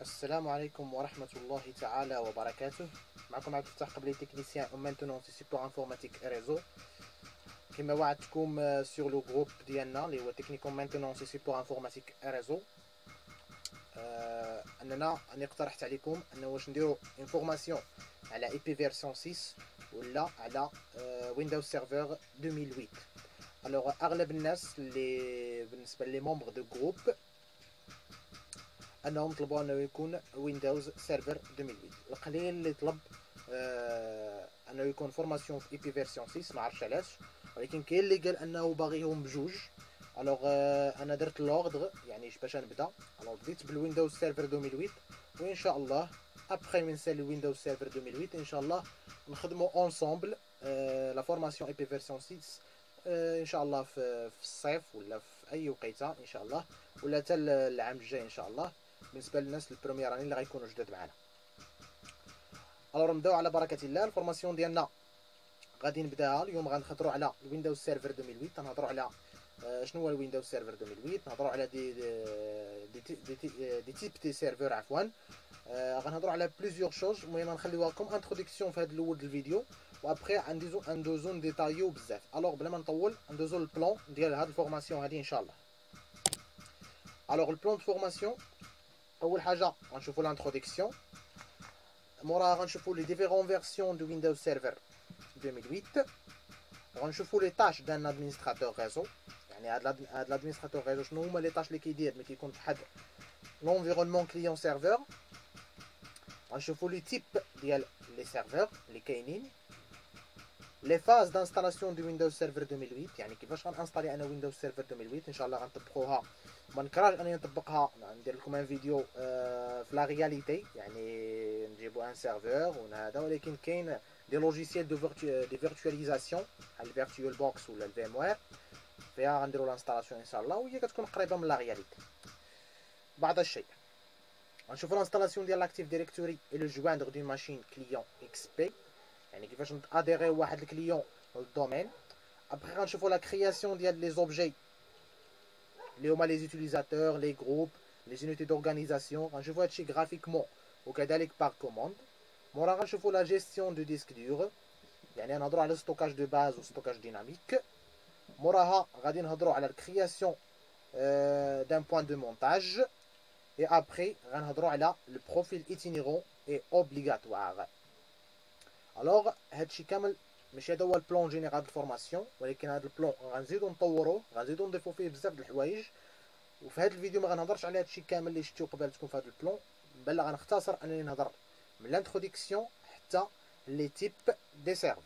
السلام عليكم ورحمة الله تعالى وبركاته. معكم عبد الفتاح قبلي تكنيسيان او مانتونون سي سيبور انفورماتيك ريزو. كما وعدتكم سور لو جروب ديالنا اللي هو تكنيكون مانتونون سي سيبور انفورماتيك ريزو، اننا انا اقترحت عليكم انه واش نديرو انفورماسيون على اي بي فيرسيون 6 ولا على ويندوز سيرفر 2008. الوغ اغلب الناس اللي بالنسبه لي ممبر دو جروب انهم طلبوا انه يكون ويندوز سيرفر 2008. القليل اللي طلب انه يكون فورماسيون في اي بي فيرسيون 6، ما عرفتش علاش، ولكن كاين اللي قال انه باغيهم بجوج. الوغ انا درت لوردر يعني باش نبدا. الوغ بديت بالويندوز سيرفر 2008، وان شاء الله ابخي من نسالي ويندوز سيرفر 2008 ان شاء الله نخدموا اونصومبل لا فورماسيون اي بي فيرسيون 6 ان شاء الله في الصيف ولا في اي وقيته ان شاء الله، ولا حتى العام الجاي ان شاء الله بالنسبه للناس البروميير اني اللي غيكونوا جداد معنا. الوغ نبداو على بركه الله. الفورماسيون ديالنا غادي نبداها اليوم، غنهضروا على الويندوز سيرفر 2008، غنهضروا على شنو هو الويندوز سيرفر 2008، نهضروا على دي تيب دي سيرفر عفوا، غنهضروا على بليزيور شوز. المهم غنخليوها لكم انتروداكسيون في هذا الاول ديال الفيديو، وابخي ندوزو نديتايو بزاف. الوغ بلا ما نطول ندوزو للبلان ديال هاد الفورماسيون هادي ان شاء الله. الوغ البلان دو فورماسيون، اول حاجه غنشوفوا لانتروداكسيون، موراها غنشوفوا لي ديفيرون فيرسيون دو ويندوز سيرفر 2008، غنشوفوا لي طاش دان ادمينستراتور ريزو، يعني هاد الادمينستراتور ريزو شنو هما لي طاش اللي كيدير ملي كيكون فواحد لونفيرونمون كليون سيرفر. غنشوفوا لي تيب ديال لي سيرفر اللي كاينين، لي فاز دانستالاسيون دو ويندوز سيرفر 2008، يعني كيفاش غنانستالي انا ويندوز سيرفر 2008 ان شاء الله غنطبقوها. ما نكراش انني نطبقها، ندير لكم ان فيديو في لا رياليتي، يعني نجيبوا ان سيرفر وهذا، ولكن كاين دي لوجيسيال دي فيرتواليزاسيون بحال الفيرتوال بوكس ولا الفيم وير، فيها غنديروا لانستالاسيون ان شاء الله، وهي كتكون قريبه من لا رياليتي بعض الشيء. غنشوفوا لانستالاسيون ديال لاكتيف ديريكتوري اي لو جواندر دون ماشين كليون اكس بي، يعني كيفاش اديريو واحد الكليون للدومين. ابخي غنشوفوا لا كرياسيون ديال لي زوبجي اللي هما لي زوتيليزاتور، لي جروب، لي زونيتي دورغانيزاسيون، غنشوفوا هادشي غرافيكمون وكذلك باغ كوموند. مورا غنشوفوا لا جيستيون دو ديسك دور، يعني نهضروا على ستوكاج دو باز و ستوكاج ديناميك. موراها غادي نهضروا على الكرياسيون دان بوين دو مونتاج، et après غنهضروا على le profil itinérant et obligatoire. alors هادشي كامل ماشي هذا هو البلان جينيرال دو فورماسيون، ولكن هذا البلان غنزيدو نطوروه، غنزيدو نضيفو فيه بزاف د الحوايج، وفي هذا الفيديو ما غنهضرش على هادشي كامل اللي شفتو قبالتكم في هذا البلان، بل غنختصر انني نهضر من لانتروديكسيون حتى لي تيب دي سيرفر.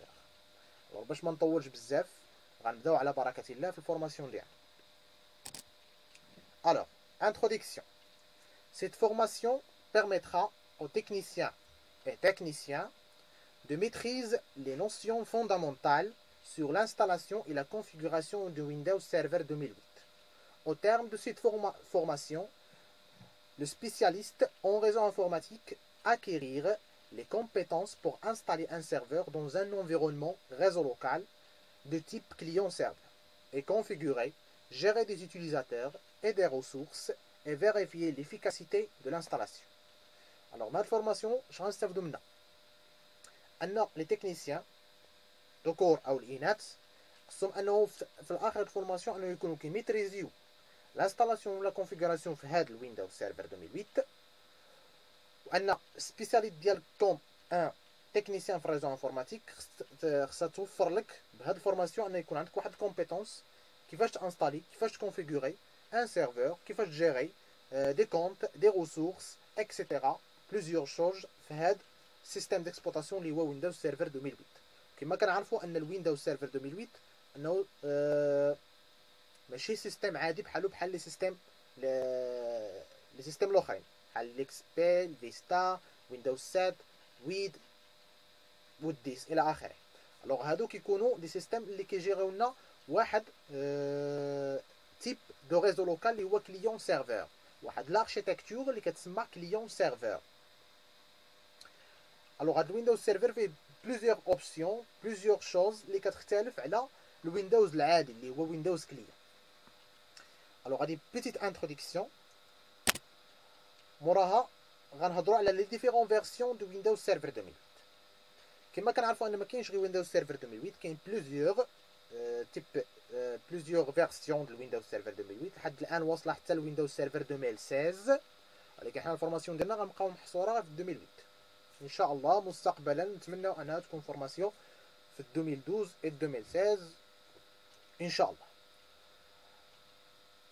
باش ما نطولش بزاف غنبداو على بركه الله في الفورماسيون ديالنا. alors introduction. Cette formation permettra aux techniciens et techniciens de maîtriser les notions fondamentales sur l'installation et la configuration de Windows Server 2008. Au terme de cette formation, le spécialiste en réseau informatique acquérir les compétences pour installer un serveur dans un environnement réseau local de type client-serveur et configurer, gérer des utilisateurs et des ressources et vérifier l'efficacité de l'installation. Alors, dans la formation, je vais vous dire que les techniciens de corps ou l'INAT sont في الآخر الفورماسيون أنه يكونوا كيميتريزيو l'installation ولا configuration في هذا الويندوز سيرفر 2008، وأن سبيسياليست ديالكم ان تكنيسيان في الريزو انفورماتيك خصها توفر لك بهذه الفورماسيون أن يكون عندك واحد الكومبيتونس كيفاش تانستالي، كيفاش تكونفيغوري un serveur, كيفاش gérer des comptes, des ressources, etc. plusieurs choses في هذا السيستم ديكسبلوطاسيون اللي هو ويندوز سيرفر 2008. كما كنعرفوا ان الويندوز سيرفر 2008 انه ماشي سيستم عادي بحال لي سيستم الاخرين بحال الاكس بي، فيستا، ويندوز 7، ويد، وود 10 الى اخره. الوغ هادو كيكونوا دي سيستم اللي كيجيريو لنا واحد تيب دو ريزو لوكال اللي هو كليون سيرفر، واحد لاركتيكتور اللي كتسمى كليون سيرفر. الوغ هاد الويندوز سيرفر فيه بليزيور اوبسيون، بليزيور شوز اللي كتختلف على الويندوز العادي اللي هو ويندوز كليون. الوغ هادي بيتيت انتروداكسيون، موراها غنهضروا على لي ديفيرون فيرسيون دو ويندوز سيرفر 2008. كما كنعرفوا ان ما كاينش غير ويندوز سيرفر 2008، كاين بلوزيور تيب بلوزيور فيرسيون دو ويندوز سيرفر 2008 لحد الان واصله حتى الويندوز سيرفر 2016. ولكن حنا الفورماسيون ديالنا غنبقاو محصوره في 2008. ان شاء الله مستقبلا نتمنى انها تكون فورماسيون في 2012 et 2016 ان شاء الله.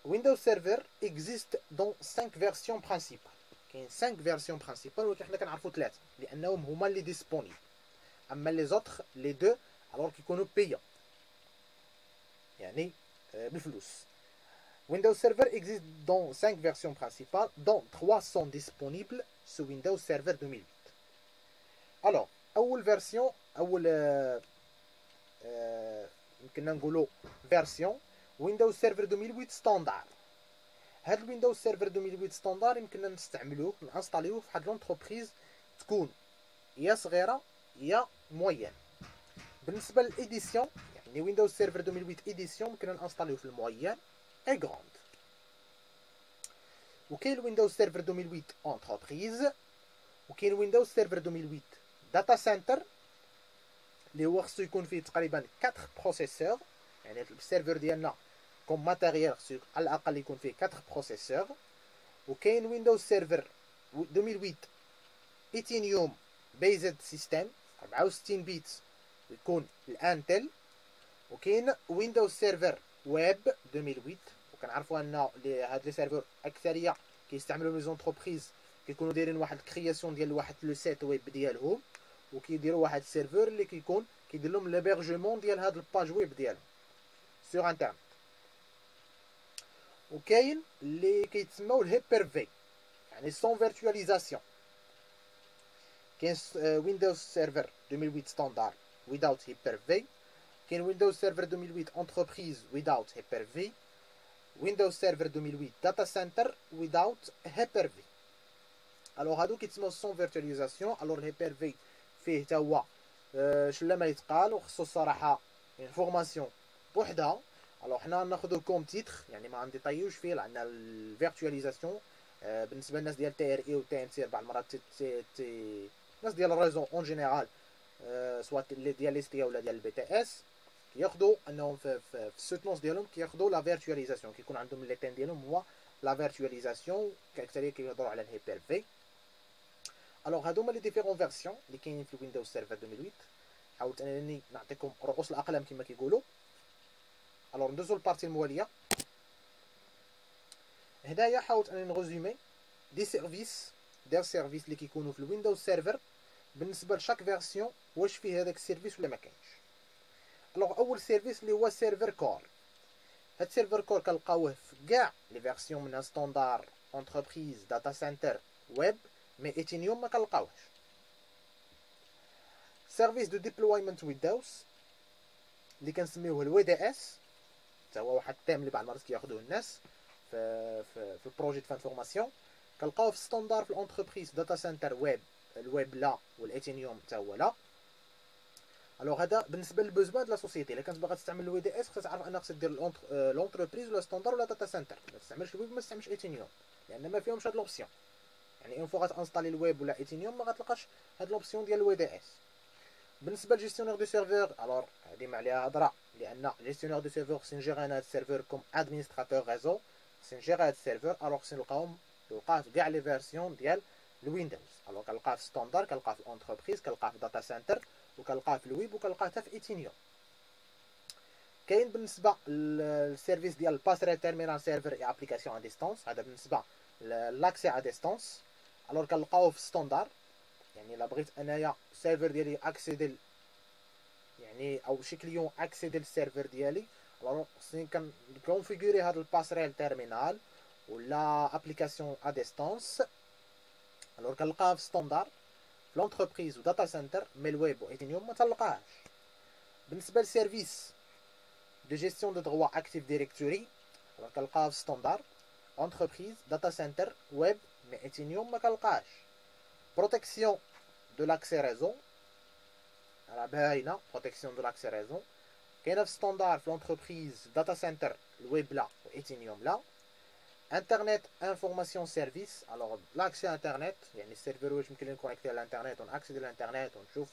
Windows Server existe dans 5 versions principales. كاين 5 versions principales ولكن حنا كنعرفوا 3 لانهم هما اللي ديسپونيبل. اما لي زوتر لي دو alors كيكونوا payants يعني بالفلوس. Windows Server existe dans 5 versions principales, dont 3 sont disponibles sur Windows Server 2008. Alors, أول version أول يمكننا نقولوا version Windows Server 2008 ستاندار. هاد الويندوز سيرفر 2008 ستاندار يمكننا نستعملوه نانستاليوه في واحد لونتربريز تكون يا صغيره يا موين. بالنسبه للايديسيون يعني ويندوز سيرفر 2008 ايديسيون يمكننا نانستاليوه في الموين اي غراند. وكاين ويندوز سيرفر 2008 انتربريز، وكاين ويندوز سيرفر 2008 داتا سنتر اللي هو خصو يكون فيه تقريبا 4 بروسيسور. يعني السيرفر ديالنا كوم ماتيريال خصو على الاقل يكون فيه 4 بروسيسور. وكاين ويندوز سيرفر 2008 ايتينيوم بيزد سيستم 64 بيت يكون الانتل. وكاين ويندوز سيرفر ويب 2008 وكنعرفوا ان هاد لي سيرفر اكثريه كيستعملوا لي زونتربريز كيكونوا دايرين واحد الكرياسيون ديال واحد لو سيت ويب ديالهم وكيديروا واحد السيرفر اللي كيكون كيدير لهم ليبرجمون ديال هاد الباج ويب ديالهم سور انترنت. وكاين اللي كيتسموا الهيبر في يعني سون فيرتواليزاسيون. كاين ويندوز سيرفر 2008 ستاندار without hyper-v. كاين ويندوز سيرفر 2008 انتربريز without hyper-v. ويندوز سيرفر 2008 داتا سنتر without hyper-v. الوغ هادو كيتسموا سون فيرتواليزاسيون. الوغ الهيبر في فيه حتى هو شلا ما يتقال وخصو الصراحه فورماسيون بوحدها. الوغ حنا ناخذو كوم تيتر يعني ما غنديطايوش فيه. عندنا الفيرتواليزاسيون بالنسبه للناس ديال تي ار اي و تي ان سي بعض المرات الناس ديال الريزو اون جينيرال سواء ديال اس تي ولا ديال البي تي اس كياخذوا انهم في السوتونس ديالهم كياخذوا لا فيرتواليزاسيون كيكون عندهم لي تين ديالهم هو لا فيرتواليزاسيون كاكثريه كيهضروا على الهيبر في. الوغ هادو هما لي ديفيرون فيرسيون اللي كاينين في ويندوز سيرفر 2008. حاولت انني نعطيكم رؤوس الاقلام كما كيقولوا. الوغ ندوزو للبارتي المواليه. هنايا حاولت انني نغوزومي دي سيرفيس اللي كيكونوا في الويندوز سيرفر بالنسبه لشاك فيرسيون واش فيه هذاك السيرفيس ولا ما كاينش. الوغ اول سيرفيس اللي هو سيرفر كور. هاد سيرفر كور كنلقاوه في كاع لي فيرسيون منها ستاندار انتربريز داتا سنتر ويب مي ايتينيوم ما كنلقاوهش. سيرفيس دو ديبلويمنت ويندوز اللي كنسميوه الوي دي اس حتى هو واحد التيم اللي بعض المرات كياخذوه الناس في البروجي دو فان فورماسيون. كنلقاوه في ستاندار في الانتربريز داتا سنتر ويب الويب لا والايتينيوم حتى هو لا. الوغ هذا بالنسبه للبوزوان د لا سوسيتي. الا كنت باغا تستعمل الوي دي اس خصك تعرف انك خصك دير لونتربريز ولا ستاندار ولا داتا سنتر. ما تستعملش الويب ما تستعملش ايتينيوم لان ما فيهمش هاد لوبسيون. يعني اون فوا غتانستالي الويب ولا ايتينيوم ما غتلقاش هاد لوبسيون ديال الوي دي اس. بالنسبه للجيستيونير دو سيرفور الوغ هادي ما عليها هضره لان جيستيونير دو سيرفور خصني نجيري انا هاد السيرفور كوم ادمينستراتور ريزو خصني نجيري هاد السيرفور. الوغ خصني نلقاه في كاع لي فيرسيون ديال الويندوز. الوغ كنلقاه في ستاندار كنلقاه في الانتربريز كنلقاه في داتا سنتر وكنلقاه في الويب وكنلقاه حتى في ايتينيوم. كاين بالنسبه للسيرفيس ديال الباسريل تيرمينال سيرفر اي ابليكاسيون ا ديستانس. هذا بالنسبه لاكسي ا ديستانس. الوغ كنلقاوه في ستاندار يعني الا بغيت انايا السيرفر ديالي اكسيدي يعني او شي كليون اكسيدي للسيرفر ديالي الوغ خصني كنكونفيغوري هذا الباسريل تيرمينال ولا ابليكاسيون ا ديستانس. الوغ كنلقاها في ستاندار في لونتربريز وداتا سنتر مي الويب وايتينيوم ما تلقاهاش. بالنسبه للسيرفيس دو جيستيون دو دروا اكتيف ديريكتوري كنلقاها في ستاندار انتربريز داتا سنتر ويب مي ايتينيوم ما كنلقاهاش. بروتيكسيون دو لاكسي ريزو راه باينه بروتيكسيون دو لاكسي ريزو كاينه في ستاندار في لونتربريز داتا سنتر الويب لا وايتينيوم لا. Internet information service. Alors l'accès à internet يعني السيرفر واش يمكن لنا نكونيكتي على الانترنت ونأكسيدي للانترنت ونشوف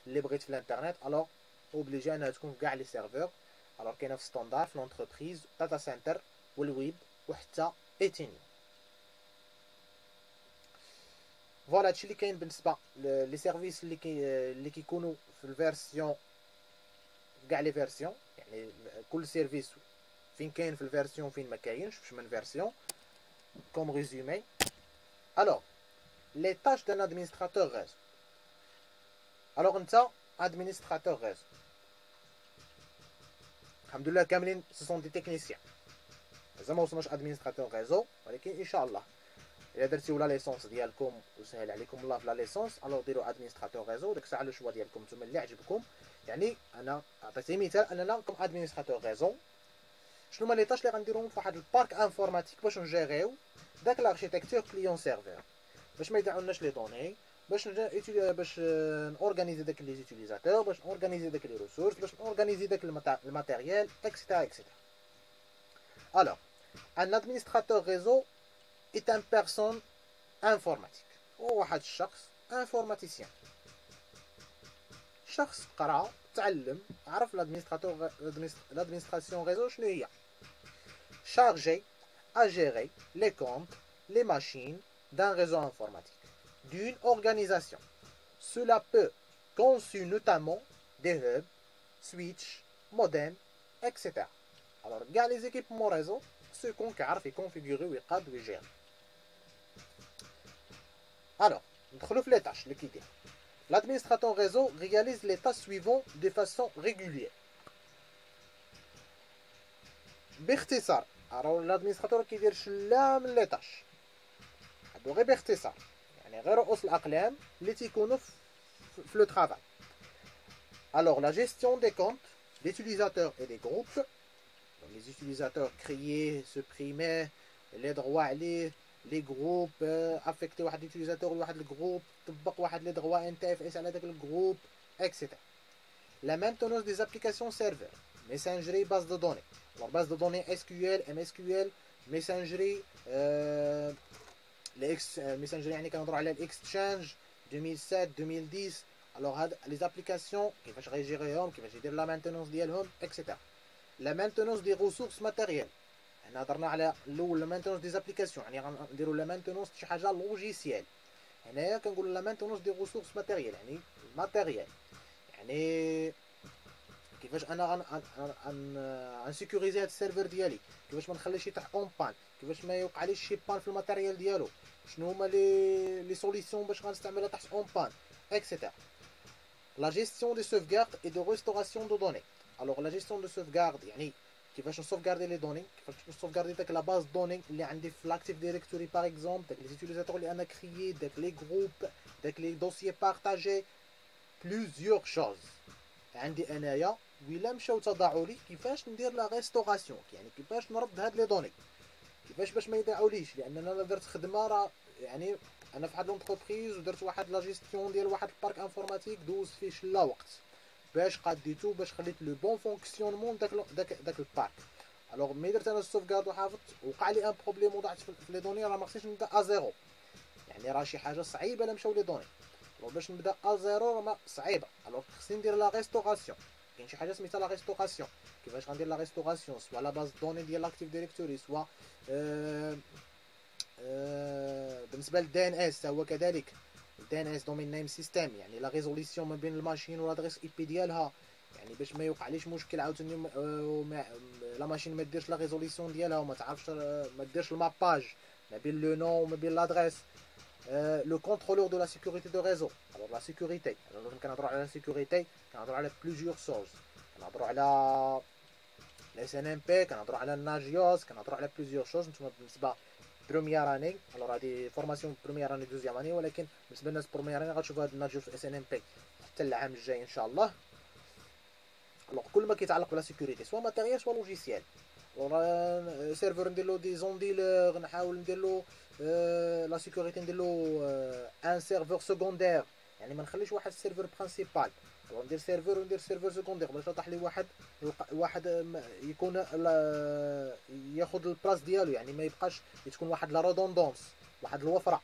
اللي بغيت في الانترنت. الوغ اوبليجي انها تكون في كاع لي سيرفور. الوغ كاينه في ستاندار في لونتربريز داتا سنتر والويب وحتى ايتينيوم. فوالا هادشي اللي كاين بالنسبه لي سيرفيس اللي كيكونوا في الفيرسيون كاع لي فيرسيون. يعني كل سيرفيس فين كاين في الفيرسيون فين ما كاينش فاش من فيرسيون كوم ريزومي. الوغ لي تاش دان ادمينستراتور ريزو. الوغ انت ادمينستراتور ريزو الحمد لله كاملين سو سون دي تكنيسيان. مازال ما وصلناش ادمينستراتور ريزو ولكن ان شاء الله الا درتيو لا ليسونس ديالكم وسهل عليكم الله في لا ليسونس الوغ ديروا ادمينستراتور ريزو. ديك الساعه لو شوا ديالكم نتوما اللي عجبكم. يعني انا عطيتي مثال اننا كوم ادمينستراتور ريزو شنو هما لي طاش اللي غنديروهم في واحد البارك انفورماتيك باش نجيريو داك لاركتيكتور كليون سيرفر باش ما يضيعولناش لي دوني باش نورغانيزي داك لي زوتيليزاتور باش نورغانيزي داك لي ريسورس باش نورغانيزي داك الماتيريال اكسيتيرا اكسيتيرا. الوغ ان ادمينستراتور ريزو est un personne informatique. هو واحد الشخص انفورماتيسيان شخص قرا تعلم عرف l'administration réseau شنو هي. chargé à gérer les comptes les machines d'un réseau informatique d'une organisation. Cela peut conçu notamment des hubs, switch, modems, etc. alors كاع les équipements réseau ceux qu'on كيعرف يكونفيغوري ويقاد ويجير. Alors, ندخلو في les tâches اللي كيدير. L'administrateur réseau réalise les tâches suivantes de façon régulière. باختصار راه الادمينستراتور كيدير شلا من لي طاش هادو غير باختصار يعني غير رؤوس الاقلام اللي تيكونوا في لو طرافاي. Alors la gestion des comptes d'utilisateurs et des groupes. Donc, les utilisateurs créés, supprimer, les droits عليه les groupes affecter واحد utilisateur لواحد الجروب طبق واحد les droits NTFS على داك الجروب etc. La maintenance des applications serveurs, messagerie, base de données. Alors base de données SQL, MSQL, messagerie messagerie يعني كنهضروا على الاكستشينج 2007 2010. alors هاد les applications كيفاش غيجيريهم كيفاش يدير لا مانتينونس ديالهم etc. la maintenance des ressources matérielles. حنا هضرنا على الاول لا مانتينونس دي زابليكاسيون يعني غنديروا لا مانتينونس شي حاجه لوجيسيال. هنايا كنقولوا لا مانتينونس دي ريسورس ماتيريال يعني الماتيريال يعني كيفاش انا غنسيكوريزي هاد السيرفر ديالي كيفاش ما نخليش يطيح اون بان كيفاش ما يوقعليش شي بان في الماتيريال ديالو شنو هما لي سوليسيون باش غنستعملها تحت اون بان اكسيتيرا. لا جيستيون دي سوفغارد اي دو ريستوراسيون دو دوني. الوغ لا جيستيون دو سوفغارد يعني كيفاش نسوفغاردي لي دوني كيفاش نسوفغاردي داك لا باز دوني اللي عندي في لاكتيف ديريكتوري باغ اكزومبل داك لي زوتيليزاتور اللي انا كريي داك لي جروب داك لي دوسيي بارطاجي بلوزيور شوز عندي انايا ولا مشاو تضاعوا لي كيفاش ندير لا ريستوراسيون يعني كيفاش نرد هاد لي دوني كيفاش باش ما يضيعوليش لان انا درت خدمه راه يعني انا في واحد لونتربريز ودرت واحد لا جيستيون ديال واحد البارك انفورماتيك دوز فيه شلا وقت باش قاديتو باش خليت لو بون فونكسيونمون داك البارك. الوغ ملي درت انا السوفغارد وحافظت وقع لي ان بروبليم وضعت في لي دوني راه ما خصنيش نبدا ا زيرو يعني راه شي حاجه صعيبه الا مشاو لي دوني. الوغ باش نبدا ا زيرو راه صعيبه. الوغ خصني ندير لا ريستوراسيون. كاين شي حاجه سميتها لا ريستوراسيون. كيفاش غندير لا ريستوراسيون سوا لا باز دوني ديال لاكتيف ديريكتوري سوا بالنسبه للدي ان اس هو كذلك الدي ان اس دومين نيم سيستم يعني لا ريزوليسيون ما بين الماشين والادريس اي بي ديالها يعني باش ما يوقعليش مشكل عاوتاني لا ماشين ما ديرش لا ريزوليسيون ديالها وما تعرفش ما ديرش الماباج ما بين لو نون وما بين لادريس. لو كونترولور دو لا سيكوريتي دو ريزو. alors لا سيكوريتي كنهضروا على لا سيكوريتي كنهضروا على بلوزيور سورس كنهضروا على الاس ان ام بي كنهضروا على الناجيوس كنهضروا على بلوزيور شوز. نتوما بالنسبه بروميير اني الوغ هادي فورماسيون بروميير اني دوزيام اني ولكن بالنسبه للناس بروميير اني غتشوفوا هاد الناجيوس اس ان ام بي حتى العام الجاي ان شاء الله. الوغ كل ما كيتعلق بلا سيكوريتي سوا ماتيريال سوا لوجيسيال. الوغ سيرفر ندير له دي زونديلور نحاول ندير له لا سيكوريتي ندير له ان سيرفور سكوندير يعني ما نخليش واحد السيرفر برينسيبال ندير سيرفر وندير سيرفر سكوندير باش يطيح لي واحد يكون ياخذ البلاص ديالو، يعني ما يبقاش تكون واحد لا ريدوندونس، واحد الوفره.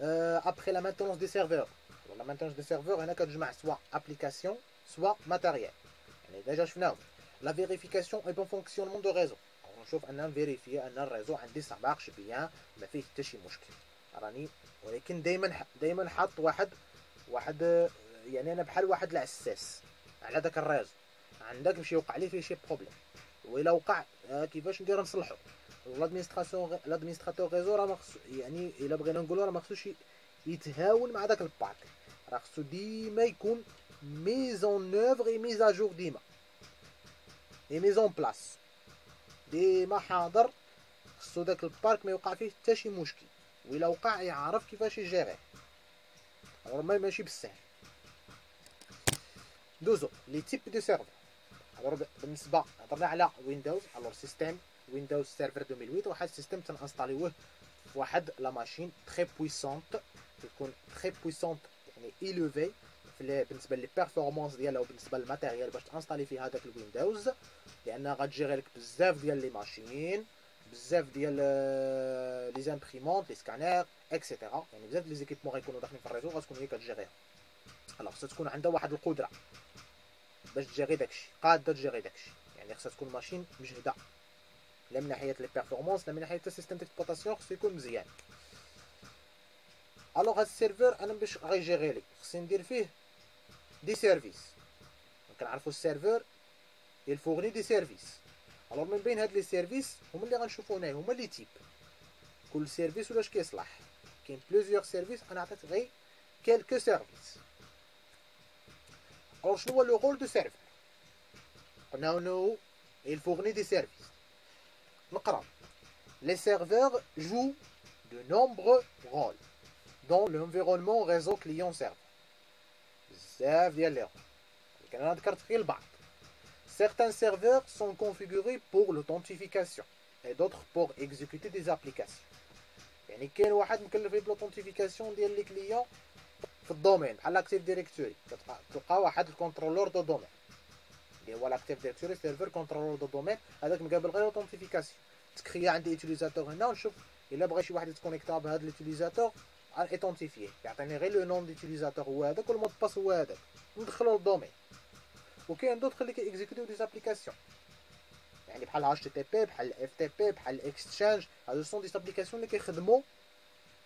ابخي لا مانتونس دي سيرفور، لا مانتونس دي سيرفور هنا كتجمع سوا ابليكاسيون سوا ماتيريال، يعني ديجا شفناهم. لا فيريفيكاسيون اي بون فونكسيونمون دو ريزو، نشوف ان نفيريفي ان الريزو عندي سا مارش بيان، ما فيه حتى شي مشكل راني. ولكن دائما حاط واحد يعني انا بحال واحد العساس على داك الريزو، عندك باش يوقع لي فيه شي بروبليم، وإلا وقع كيفاش ندير نصلحو. لادمينستراتور ريزو راه يعني الا بغينا نقولوا راه ما خصوش يتهاون مع داك البارك، راه خصو ديما يكون ميزون اوفر اي ميز ا جور، ديما اي ميزون بلاص، ديما حاضر. خصو داك البارك ما يوقع فيه حتى شي مشكل، وإلا وقع يعرف كيفاش يجيريه. ماشي بالسهل. دوزو لي تيب دو سيرفر. بالنسبه هضرنا على ويندوز، الوغ سيستيم ويندوز سيرفر 2008 واحد السيستم تنانستاليوه في واحد لا ماشين تري بويسونط، تكون تري بويسونط يعني ايلوفي بالنسبه لي بيرفورمانس ديالها وبالنسبه للماتيريال باش تانستالي فيه هذاك الويندوز، لانها غتجيري لك بزاف ديال لي ماشين، بزاف ديال لي زامبريمونط، لي سكانير اكسيتيرا، يعني بزاف لي زيكيبمون غيكونوا داخلين في الريزو غتكون هي كتجيريها. الوغ خصها تكون عندها واحد القدره باش تجيري داكشي، قاده تجيري داكشي، يعني خصها تكون ماشين مجهده لا من ناحيه لي بيرفورمانس لا من ناحيه السيستم ديكسبلوطاسيون، خصو يكون مزيان. الوغ هاد السيرفر انا باش غيجيري لي خصني ندير فيه دي سيرفيس. كنعرفوا السيرفر يلفوغني دي سيرفيس. الوغ من بين هاد لي سيرفيس هما اللي غنشوفو هنايا، هما لي تيب، كل سيرفيس ولاش كيصلح. كاين بلوزيور سيرفيس، انا عطيت غير كيلكو سيرفيس. الوغ شنو هو لو رول دو سيرفر؟ قلنا انه يلفوغني دي سيرفيس. نقرا les serveurs jouent de nombreux rôles dans l'environnement réseau client-serveur. بزاف ديال لي رول، ولكن انا ذكرت غير البعض. Certains serveurs sont configurés pour l'authentification et d'autres pour exécuter des applications. يعني كاين واحد مكلف بالauthentification ديال لي كليون في الدومين بحال لاكتيف ديريكتوري، تلقى واحد الكونترولور دو دومين اللي هو لاكتيف ديريكتوري سيرفر كونترولور دو دومين، هذاك مقابل غير اوثنتيفيكاسيون. تكريا عندي يوتيليزاتور هنا ونشوف الا بغى شي واحد يتكونيكتا بهذا اليوتيليزاتور ايتونتيفيه، يعطيني غير لو نوم ديوتيليزاتور هو هذاك والمود باس هو هذاك، ندخلو للدومين. وكاين دوطخ اللي كيكزيكوتيو دي زابليكاسيون، يعني بحال اتش تي بي، بحال الاف تي بي، بحال الاكستشينج. هادو سون دي زابليكاسيون اللي كيخدموا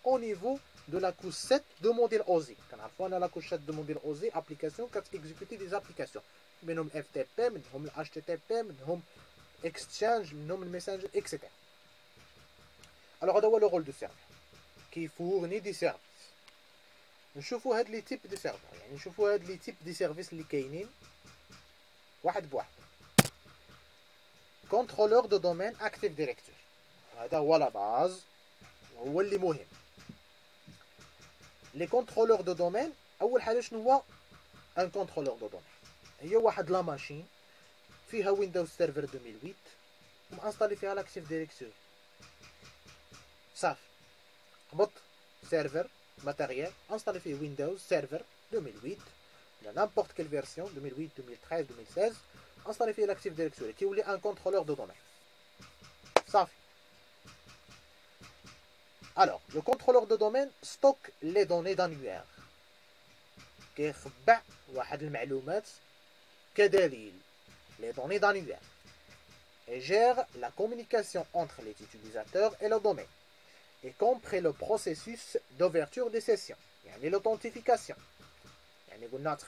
au niveau de la couche 7 de modèle OSI. كنعرفوا ان لا couche 7 de modèle OSI ابليكاسيون كتيكزيكوتي دي زابليكاسيون، منهم اف تي بي، منهم الاتش تي بي، منهم اكستشينج، منهم الميسنجر اكسيتيرا. الوغ هذا هو لو رول دو سيرفر، كيفورني دي سيرفيس. نشوفوا هاد لي تيب دي سيرفر، يعني نشوفوا هاد لي تيب دي سيرفيس اللي كاينين واحد بواحد. كونترولور دو دومين اكتيف ديريكتوري، هذا هو لا باز، هو اللي مهم. لي كونترولور دو دومين، اول حاجه شنو هو ان كونترولور دو دومين؟ هي واحد لا ماشين فيها ويندوز سيرفر 2008 ومانستالي فيها لاكتيف ديريكتوري. صافي، قبط سيرفر ماتيريال انستالي فيه ويندوز سيرفر 2008 ولا نامبورت كيل فيرسيون 2008 2013 2016، انستالي فيه لاكتيف ديريكتوري، كيولي ان كونترولور دو دومين. صافي. Alors, le contrôleur de domaine stocke les données d'annuaire. كيخبع واحد المعلومات كدليل les données d'annuaire et gère la communication entre les utilisateurs et le domaine, y compris le processus d'ouverture des sessions, يعني l'authentification. يعني قلنا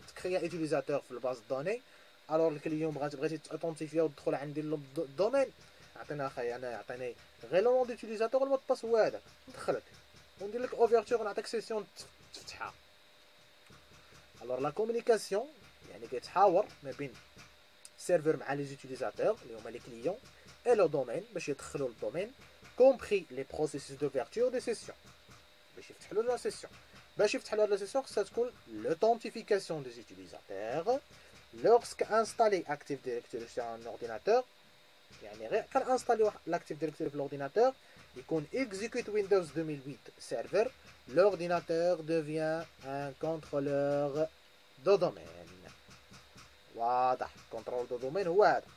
تكريا utilisateur في الباز دوني، alors الكليون بغيتي تاوثنتيفيا وتدخل عندي للدومين، عطينا اخايا انا عطيني غير لو نون ديوتيليزاتور والمود باس هو هذاك، ندخلك وندير لك اوفرتور ونعطيك سيسيون تفتحها. الوغ لا كومونيكاسيون يعني كيتحاور ما بين السيرفر مع لي زوتيليزاتور اللي هما لي كليون اي لو دومين باش يدخلوا للدومين، كومبري لي بروسيسوس دوفرتور دي سيسيون باش يفتح له لا سيسيون. باش يفتح له لا سيسيون خصها تكون لوثنتيفيكاسيون دي زوتيليزاتور. Lorsque installé Active Directory sur un ordinateur, يعني غير كنانستاليو لاكتيف ديريكتوري في الاورديناتور يكون execute Windows 2008 serveur, l'ordinateur devient un contrôleur de domaine. واضح contrôleur de domaine هو هذا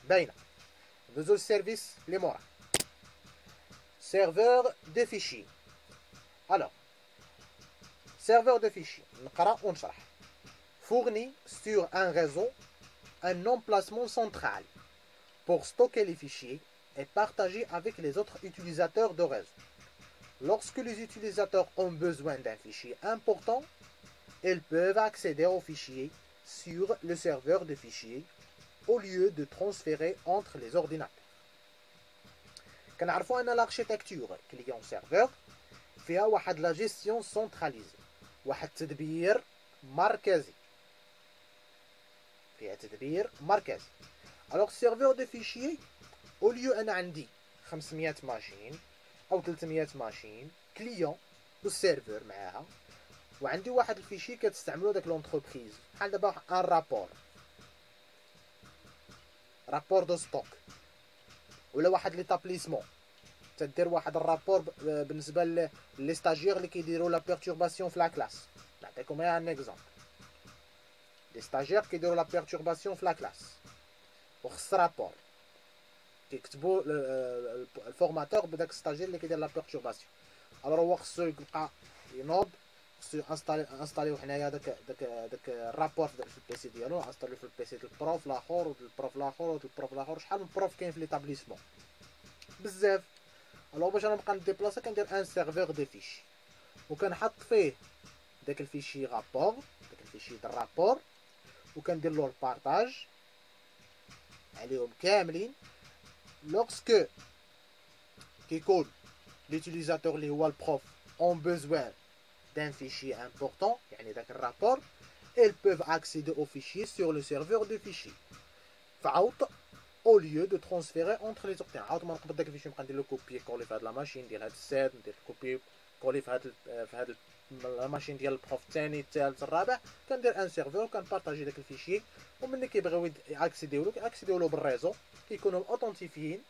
باينه. ندوزو للسيرفيس اللي موراه serveur de fichiers. Alors serveur de fichiers نقرا ونشرح fournit sur un réseau un emplacement central pour stocker les fichiers et partager avec les autres utilisateurs de réseau. Lorsque les utilisateurs ont besoin d'un fichier important, ils peuvent accéder aux fichiers sur le serveur de fichiers au lieu de transférer entre les ordinateurs. كنعرفوا ان l'architecture client serveur فيها واحد la gestion centralisée، واحد تدبير مركزي، فيها تدبير مركزي. Alors serveur de fichiers au lieu انا عندي 500 ماشين او 300 ماشين كليون والسيرفر معاها، وعندي واحد الفيشي كتستعملو داك لونتربريز بحال دابا ان رابور دو ستوك، ولا واحد ليتابليسمون تدير واحد الرابور بالنسبه لي ستاجير اللي كيديروا لا بيرتورباسيون في لا كلاس. نعطيكم غير ان اكزومبل، لي ستاجير كيديروا لا بيرتورباسيون في لا كلاس وخص رابور كيكتبوا الفورماتور بداك الستاجير اللي كيدير لا بيرتورباسيون. الوغ هو خصو يبقى ينوض، خصو انستاليو حنايا داك الرابور في البيسي ديالو، انستاليو في البيسي ديال البروف الاخر والبروف الاخر والبروف الاخر. شحال من بروف كاين في ليتابليسمون؟ بزاف. الوغ باش انا نبقى نديبلاصا كندير ان سيرفور دو فيشي وكنحط فيه داك الفيشي رابور، داك الفيشي ديال الرابور، وكندير له البارطاج عليهم كاملين. لوغسكو كيكون ليوتيليزاتور اللي هو البروف اون بوزوان d'un fichier important, يعني داك الرابور، ils peuvent accéder au fichier sur le serveur de fichiers. فعاود au lieu de transférer entre les ordinateurs، عاود ما نقبض داك الفيشي نبقى ندير له كوبي كولي في هاد لا ماشين ديال هاد الساد، ندير كوبي كولي في هاد لا ماشين ديال البروف الثاني الثالث الرابع، كندير ان سيرفور وكنبارطاجي داك الفيشي، وملي كيبغيو ياكسيديو له بالريزو كيكونوا اوثنتيفيين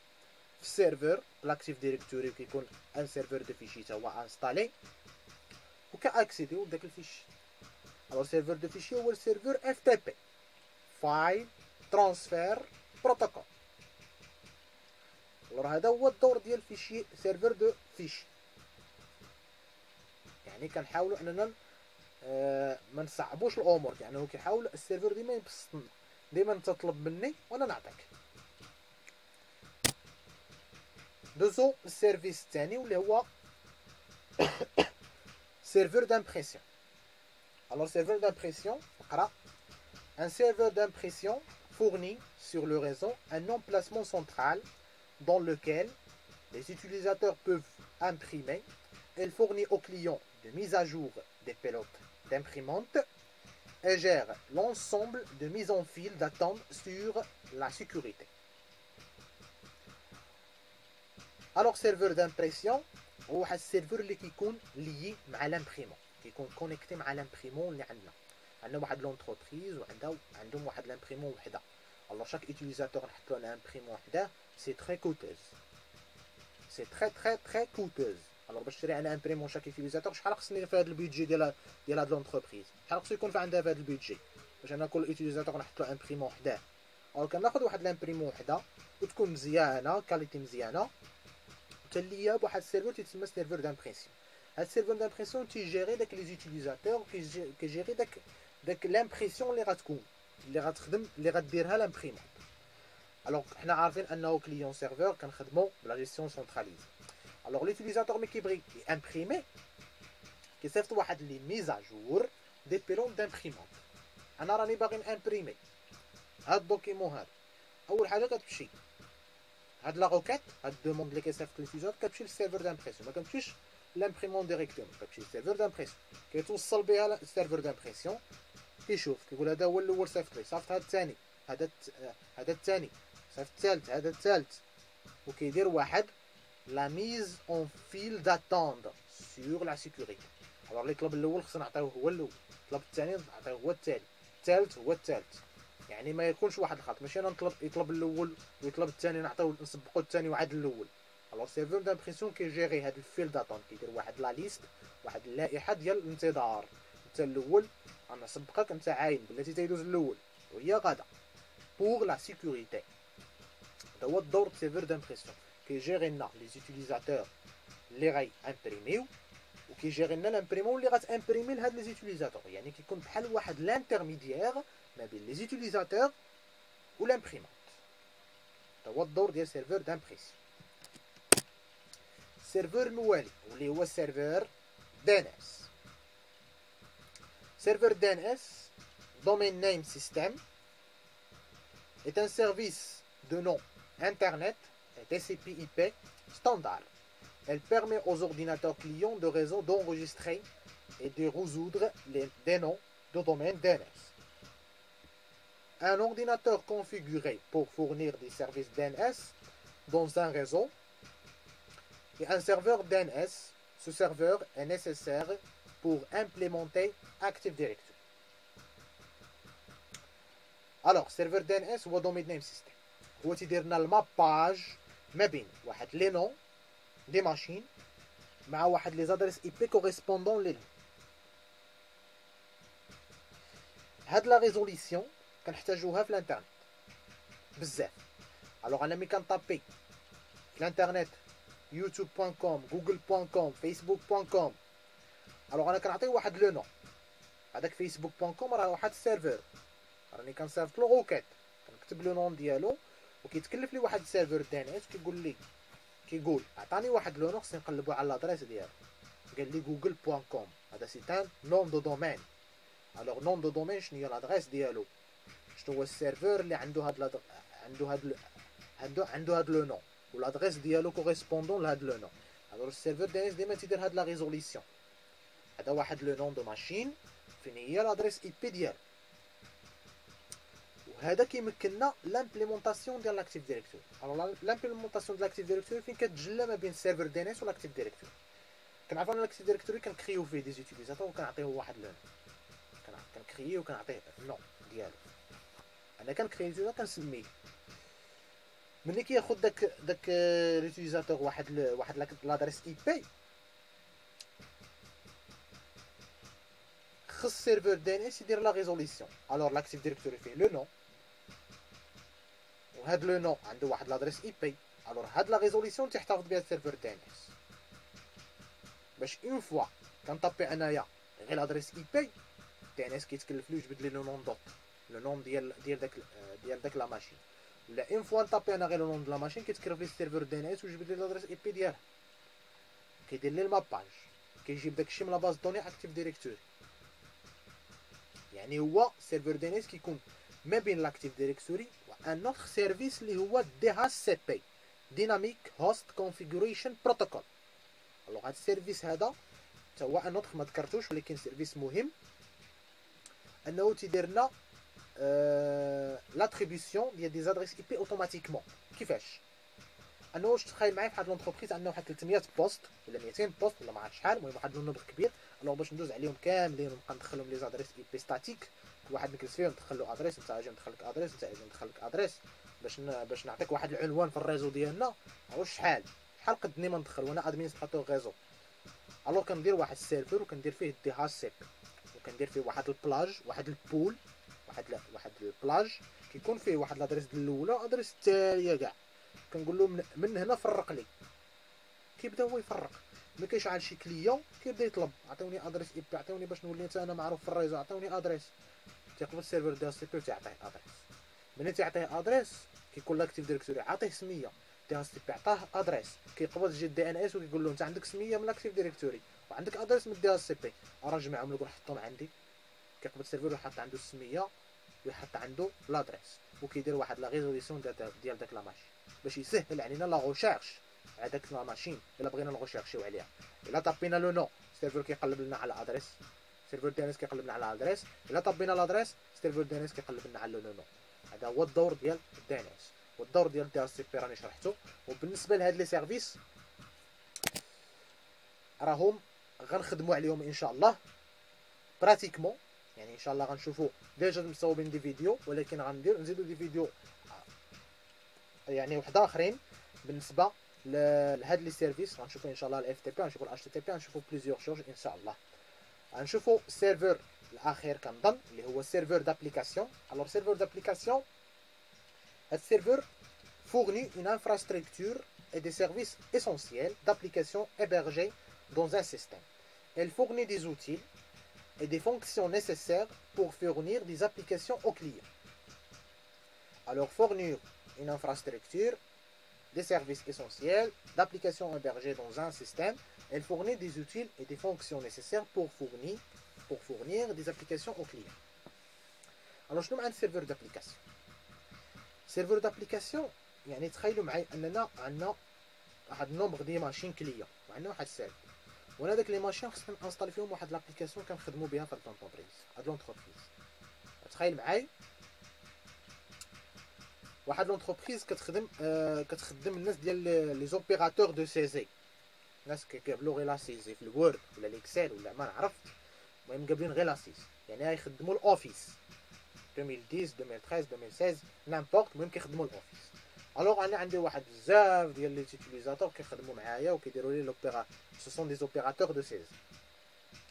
في السيرفور لاكتيف ديريكتوري، كيكون ان سيرفور دو فيشي تا هو انستالي وكاكسيديو لداك الفيشي. الوغ سيرفور دو فيشي هو السيرفور اف تي بي، فايل ترانسفير بروتوكول. الوغ هذا هو الدور ديال فيشي سيرفور دو فيشي. يعني كنحاولوا اننا ما نصعبوش الامور، يعني هو كيحاول السيرفور ديما يبسطنا، ديما تطلب مني وانا نعطيك. دوزو السيرفيس الثاني واللي هو serveur d'impression. Alors serveur d'impression, un serveur d'impression fournit sur le réseau un emplacement central dans lequel les utilisateurs peuvent imprimer. Il fournit aux clients de mise à jour des pilotes d'imprimante et gère l'ensemble de mise en fil d'attente sur la sécurité. Alors serveur d'impression هو واحد السيرفور اللي كيكون ليي مع لامبريمون، كيكون كونيكتي مع لامبريمون اللي عندنا واحد لونتربريز وعندهم واحد لامبريمون وحده. الوغ شاك اوتيليزاتور نحط له لامبريمون وحده سي تري كوتوز، سي تري كوتوز. الوغ باش نشري انا امبريمون شاك اوتيليزاتور شحال خصني في هذا البيدجي ديال هاد لونتربريز، شحال خصو يكون في عندها في هذا البيدجي باش انا كل اوتيليزاتور نحط له امبريمون وحده. الوغ كناخذ واحد لامبريمون وحده وتكون مزيانه كاليتي مزيانه تليا بواحد السيرفور تيتسمى سيرفور دامبريسيون. هاد السيرفور دامبريسيون تيجيري داك لي زوتيليزاتور، كيجيري داك لامبريسيون اللي غتكون اللي غتخدم اللي غديرها لامبريمون. الوغ حنا عارفين انه كليون سيرفور كنخدمو بلا جيستيون سونتراليزي. الوغ ليوتيليزاتور ملي كيبغي امبريمي كيصيفط واحد لي ميز ا جور دي بيلون دامبريمون. انا راني باغي نامبريمي هاد الدوكيمون هذا، اول حاجه كتمشي هاد لا روكيت، هاد دوموند اللي كيصيفط ليوتيليزاتور كتمشي للسيرفور دامبريسيون، ما كتمشيش لامبريمون ديريكتومون، كتمشي للسيرفور دامبريسيون، كيتوصل بها للسيرفور دامبريسيون، كيشوف كيقول هذا هو الاول صيفط لي، صيفط هاد الثاني، هذا الثاني، صيفط الثالث، هذا الثالث، وكيدير واحد لا ميز اون فيل داتوند سور لا سيكوريتي. الوغ اللي طلب الاول خصنا نعطيوه هو الاول، طلب الثاني نعطيوه هو الثاني، الثالث هو الثالث. يعني ما يكونش واحد الخلط، ماشي انا يطلب الاول ويطلب الثاني نعطيو نسبقو الثاني وعاد الاول. الوغ سيرفور دامبريسيون كيجيري هاد الفيل داتون، كيدير واحد لا ليست، واحد اللائحه ديال الانتظار. انت الاول انا نسبقك، انت عاين بلاتي تيدوز الاول وهي غادا بوغ لا سيكوريتي. هذا هو الدور د سيرفور دامبريسيون، كيجيري لنا لي زوتيليزاتور اللي غاي امبريميو، وكيجيري لنا لامبريمون اللي غاتامبريمي لهاد لي زوتيليزاتور. يعني كيكون بحال واحد لانترميديير ما بين لي زوتيليزاتور و لامبريمونت. هذا هو الدور ديال سيرفور دامبريسيون. السيرفور الموالي واللي هو السيرفور دي ان اس. Serveur DNS, Domain Name System, est un service de nom Internet TCP/IP standard. Elle permet aux ordinateurs clients de réseau d'enregistrer et de résoudre des noms de domaine DNS. Un ordinateur configuré pour fournir des services DNS dans un réseau et un serveur DNS. Ce serveur est nécessaire pour implémenter Active Directory. Alors, serveur DNS هو Domain Name System. هو تيدير لنا الماباج ما بين واحد لي نون دي ماشين مع واحد لي زادريس اي بي كوريسبوندون ليهم. هاد لا ريزوليسيون كنحتاجوها في الانترنت بزاف. الوغ انا ملي كنطابي في الانترنت youtube.com google.com facebook.com، الوغ انا كنعطيه واحد لو نون. هذاك facebook.com راه واحد السيرفور، راني كنصيفط له روكيت، كنكتب لو نون ديالو وكيتكلف لي واحد السيرفور دي ان اس كيقول عطاني واحد لو نون خصني نقلبو على لادريس ديالو. قال لي google.com، هذا سي ان نون دو دومين. الوغ نون دو دومين شنو هي لادريس ديالو، شنو هو السيرفور اللي عنده هاد لو نون والادريس ديالو كوريسبوندون لهاد لو نون. الوغ السيرفور دي ان اس ديما تيدير هاد لا ريزوليسيون. هذا واحد لو نون دو ماشين فين هي لادريس اي بي ديالو، وهذا كيمكننا لامبليمونطاسيون ديال لاكتيف ديريكتوري. الوغ لامبليمونطاسيون ديال لاكتيف ديريكتوري فين كتجلى ما بين السيرفور دي ان اس ولاكتيف ديريكتوري. كنعرفوا ان لاكتيف ديريكتوري كنكريو فيه دي زوتيليزاتور وكنعطيه واحد لو نون، كنكريو وكنعطيه النون ديالو. انا كنكريو كنسميه، ملي كياخذ داك لوتيليزاتور واحد لادريس اي بي، خص سيرفور دي ان اس يدير لا ريزوليسيون. الوغ لاكتيف ديريكتوري فيه لو نون، وهاد لو نون عنده واحد لادريس اي بي. الوغ هاد لا ريزوليسيون تيحتفظ بها السيرفور دي ان اس، باش اون فوا كنطابي انايا غير لادريس اي بي، دي ان اس كيتكلف ليه يجبد لي لو نون دوت، لو نون ديال داك لا ماشين. ولا اون فوا نطابي انا غير لو نون د لا ماشين كيتكرف لي السيرفور دي ان اس ويجبد لي لادريس اي بي ديالها، كيدير لي الماباج، كيجيب داكشي من لا باز دوني اكتيف ديريكتوري. يعني هو سيرفور دي ان اس كيكون ما بين لاكتيف ديريكتوري وان اوتر سيرفيس اللي هو دي اتش سي بي، ديناميك هوست كونفيغوريشن بروتوكول. الوغ هاد السيرفيس هذا حتى هو ان اوتر ما ذكرتوش ولكن سيرفيس مهم، انه تيدير لنا لاتريبيسيون ديال دي زادريس اي بي اوتوماتيكمون. كيفاش؟ انه واش تخيل معايا فواحد لونتربريز عندنا واحد 300 بوست ولا 200 بوست ولا ما عرفت شحال، المهم واحد النومبر كبير. الوغ باش ندوز عليهم كاملين ونبقى ندخلهم لي زادريس اي بي ستاتيك، كل واحد نجلس فيه ندخل له ادريس، انت اجي ندخل لك ادريس، انت اجي ندخل لك ادريس، باش نعطيك واحد العنوان في الريزو ديالنا. واش شحال قدني ما ندخل وانا ادمينستراتور ريزو. الوغ كندير واحد السيرفر وكندير فيه دي اتش سي بي، وكندير فيه واحد البلاج، واحد البول، واحد البلاج كيكون فيه واحد لادريس الاولى وادريس الثانيه كاع. كنقول له من هنا فرق لي، كيبدا هو يفرق. ملي كيشعل شي كليون كيبدا يطلب عطيوني ادريس اي بي، عطيوني باش نولي حتى انا معروف في الريزو، عطيوني ادريس. تيقبل السيرفر ديال السي بي وتيعطيه ادريس. ملي تيعطيه ادريس كيكون لاكتيف ديريكتوري عطيه سميه ديال السي بي، عطاه ادريس. كيقبض جي دي ان اس وكيقول له انت عندك سميه من لاكتيف ديريكتوري وعندك ادريس من ديال السي بي، راه جمعهم لك وحطهم عندي. كيقبض السيرفر ويحط عنده السميه ويحط عنده لادريس، وكيدير واحد لا ريزوليسيون ديال داك لا ماشين باش يسهل علينا لا غوشيرش على داك لا ماشين. الا بغينا نغوشيرشيو عليها، الا طابينا لو نو السيرفر كيقلب لنا على ادريس، سيرفر دي ان اس كيقلب لنا على ادريس. الا طابينا لادريس السيرفر دي ان اس كيقلب لنا على لو نو. هذا هو الدور ديال الدي ان اس، والدور ديال دي اس بي راني شرحته. وبالنسبه لهاد لي سيرفيس راهم غنخدموا عليهم ان شاء الله براتيكمون يعني ان شاء الله غنشوفوا ديجا مصوبين دي فيديو، ولكن نزيدوا دي فيديو يعني وحده اخرين بالنسبه لهاد لي سيرفيس. غنشوفوا ان شاء الله الاف تي بي، غنشوفوا الاتش تي بي، غنشوفوا بليزيور شوز ان شاء الله. غنشوفوا السيرفر الاخير كنظن اللي هو سيرفر دابليكاسيون. الوغ سيرفر دابليكاسيون، هاد السيرفر fournit une infrastructure et des services essentiels d'applications hébergées dans un système. Elle fournit des outils et des fonctions nécessaires pour fournir des applications aux clients. Alors, fournir une infrastructure, des services essentiels, d'applications hébergées dans un système, elle fournit des outils et des fonctions nécessaires pour fournir des applications aux clients. Alors, je nomme un serveur d'application. Serveur d'application, يعني تخيلوا معي اننا عندنا واحد النومبر دي ماشين كليون وعندنا واحد السيرفر، وانا داك لي ماشين خصنا نانستالي فيهم واحد لابليكاسيون كنخدموا بها في هاد لونتربريز. تخيل معاي واحد لونتربريز كتخدم الناس ديال لي زوبيراتور دو سيزي، الناس كيقابلوا غير لا سيزي في الوورد ولا ليكسل ولا ما نعرف، المهم قابلين غير لا سيزي، يعني يخدموا الاوفيس 2010 2013 2016 نامبورت، المهم كيخدموا الاوفيس. الوغ انا عندي واحد بزاف ديال لي تيتيليزاتور كيخدموا معايا وكيديروا لي لوبيرا سو سون دي زوبيراتور دو سيزي.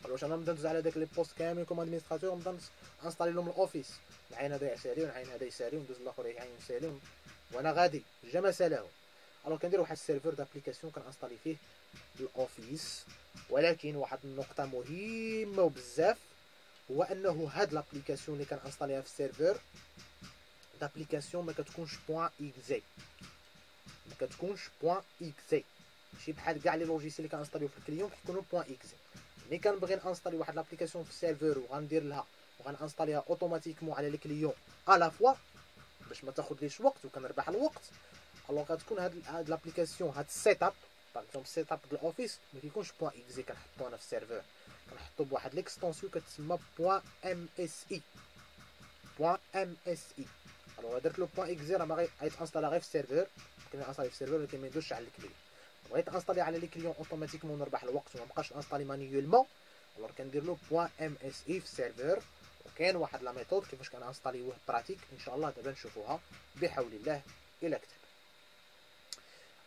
الوغ انا نبدا ندوز على داك لي بوست كاملين كوم ادمينستراتور، نبدا انستالي لهم الاوفيس، نعين هذا يسالي ونعين هذا يسالي وندوز الاخر يعين يسالي وانا غادي جا ما سالاهم. الوغ كندير واحد السيرفر دابليكاسيون كنانستالي فيه الاوفيس، ولكن واحد النقطه مهمه وبزاف هو انه هاد لابليكاسيون اللي كنانستاليها في السيرفر دابليكاسيون ما كتكونش بوان اكزي، ما كتكونش بوان اكزي، ماشي بحال كاع لي لوجيسيال اللي كنانستاليو في الكليون كيكونوا بوان اكزي. ملي كنبغي نانستالي واحد لابليكاسيون في السيرفر وغندير لها وغنانستاليها اوتوماتيكمون على لي كليون الا فوا باش ما تاخذليش وقت وكنربح الوقت، الوغ غتكون هاد لابليكاسيون هاد السيت اب باغ اكزومبل السيت اب ديال الاوفيس ما كيكونش بوان اكزي، كنحطو انا في السيرفر كنحطو بواحد ليكستونسيون كتسمى بوان ام اس اي، بوان ام اس اي. الوغ درت له بوان اكزي راه ما غيتانستالا غير في السيرفر، ممكن انستالي في السيرفر ولكن ما يدوزش على الكليون. بغيت انستالي على لي كليون اوتوماتيكمون نربح الوقت وما بقاش انستالي مانيولمون، الوغ كندير له بوان ام اس اي في السيرفر. وكاين واحد لا ميثود كيفاش كنانستاليوه براتيك ان شاء الله دابا نشوفوها بحول الله الى كتب.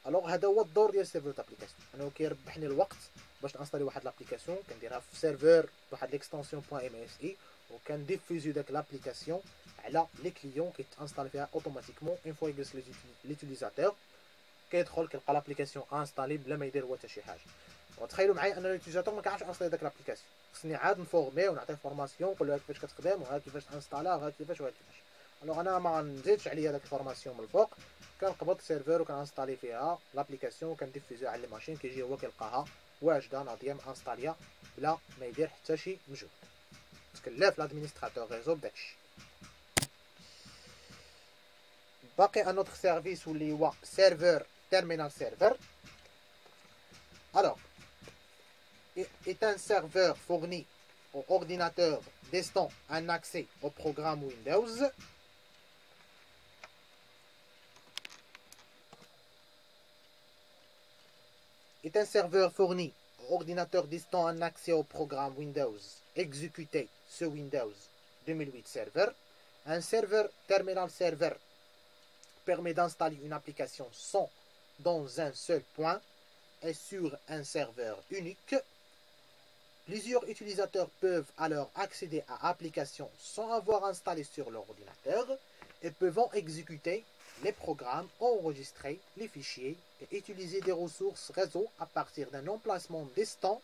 الوغ هذا هو الدور ديال السيرفر دابليكاسيون، انه كيربحني الوقت باش نانستالي واحد لابليكاسيون كنديرها في السيرفر بواحد ليكستونسيون بوان ام اس اي وكنديفوزيو داك لابليكاسيون على لي كليون كيتانستالي فيها اوتوماتيكمون. اون فوا يجلس ليوتيليزاتور كيدخل كيلقى لابليكاسيون انستالي بلا ما يدير هو حتى شي حاجه. وتخيلوا معايا ان ليوتيليزاتور ما كيعرفش انستالي داك لابليكاسيون، خصني عاد نفورميه ونعطيه فورماسيون نقول له كيفاش كتخدم وها كيفاش تانستالا وها كيفاش وها كيفاش. الوغ انا ما نزيدش عليا داك الفورماسيون من الفوق، كنقبض السيرفر وكنانستالي فيها لابليكاسيون وكنديفوزيها على الماشين، كيجي هو كيلقاها واجده ناضيه انستاليا بلا ما يدير حتى شي مجهود. تكلف لادمينستراتور ريزو بداكشي. باقي ان اوتر سيرفيس واللي هو سيرفر terminal server. Alors, est un serveur fourni au ordinateur destinant un accès au programme Windows. Est un serveur fourni au ordinateur destinant un accès au programme Windows exécuté sur Windows 2008 Server. Un serveur terminal server permet d'installer une application sans dans un seul point et sur un serveur unique. Plusieurs utilisateurs peuvent alors accéder à l'application sans avoir installé sur leur ordinateur et peuvent exécuter les programmes, enregistrer les fichiers et utiliser des ressources réseau à partir d'un emplacement distant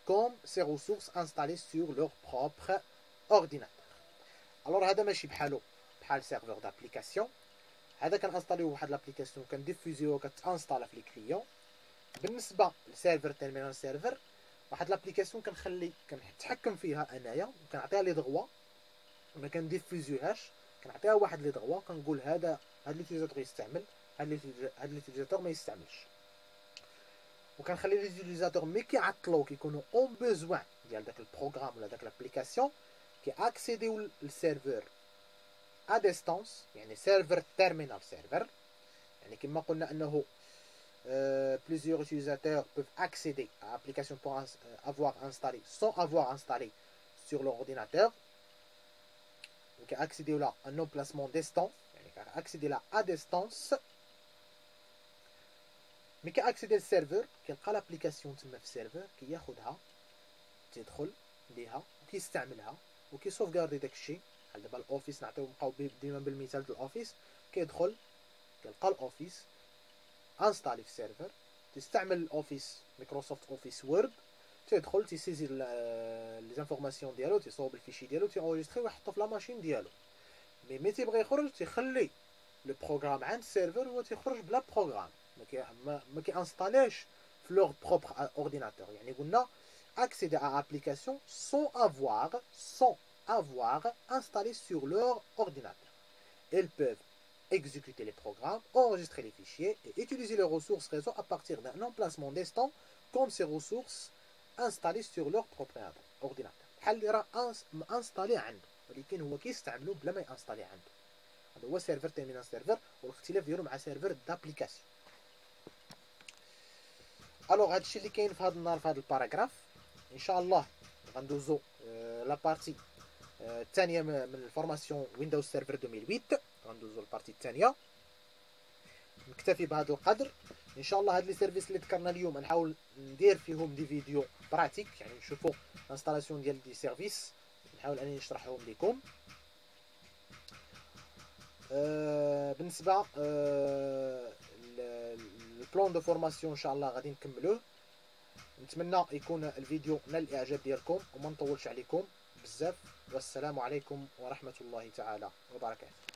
comme ces ressources installées sur leur propre ordinateur. Alors هذا ماشي بحالو بحال سيرفر دابليكاسيون، هذا كنانستاليو واحد لابليكاسيون كنديفوزيو كتانستالا في لي كليون. بالنسبه للسيرفر تيرمينال سيرفر واحد لابليكاسيون كنتحكم فيها انايا وكنعطيها لي دغوا، ما كنديفوزيوهاش، كنعطيها واحد لي دغوا كنقول هذا ليوتيليزاتور يستعمل، هاد ليوتيليزاتور ما يستعملش، وكنخلي لي ليوتيليزاتور ملي كيعطلو كيكونوا اون بوزوان ديال داك البروغرام ولا داك لابليكاسيون كياكسيديو للسيرفر à distance، يعني serveur terminal server، يعني كما قلنا انه plusieurs utilisateurs peuvent accéder à l'application pour avoir installé sans avoir installé sur leur ordinateur. كاكسيديو لا ان امبلاسمون ديستون يعني كاكسيدي لا ا ديستانس. مي كاكسيدي للسيرفر كيلقى لابليكاسيون تما في السيرفر كياخذها تيدخل ليها وكيستعملها وكيسوفغاردي داكشي. بحال دابا الاوفيس نعطيو نبقاو ديما بالمثال ديال الاوفيس. كيدخل كيلقى الاوفيس انستالي في السيرفر تستعمل الاوفيس مايكروسوفت اوفيس وورد. تيدخل تيسيزي لي زانفورماسيون ديالو تيصوب الفيشي ديالو تيونجستري ويحطو في لا ماشين ديالو. مي تيبغي يخرج تيخلي لو بروغرام عند السيرفر هو تيخرج بلا بروغرام ما كيانستاليش في لوغ بروبر اورديناتور. يعني قلنا accéder à application sans avoir installé sur leur ordinateur. Ils peuvent exécuter les programmes, enregistrer les fichiers et utiliser les ressources réseau à partir d'un emplacement distant comme ces ressources installées sur leur propre ordinateur. بحال اللي راه انستالي عنده ولكن هو كيستعملو بلا ما يانستالي عنده. هذا هو سيرفر تيرمينال سيرفر والاختلاف ديالو مع سيرفر دابليكاسيون. الوغ هادشي اللي كاين في هذا النهار في هذا الباراغراف. ان شاء الله غندوزو لا بارتي الثانيه من الفورماسيون ويندوز سيرفر 2008. غندوزو البارتي الثانيه. نكتفي بهذا القدر. ان شاء الله هاد لي سيرفيس اللي ذكرنا اليوم نحاول ندير فيهم دي فيديو براتيك يعني نشوفوا الانستالاسيون ديال دي سيرفيس نحاول اني نشرحهم لكم. بالنسبه البلان دو فورماسيون ان شاء الله غادي نكملوه. نتمنى يكون الفيديو نال الاعجاب ديالكم وما نطولش عليكم بزاف. والسلام عليكم ورحمه الله تعالى وبركاته.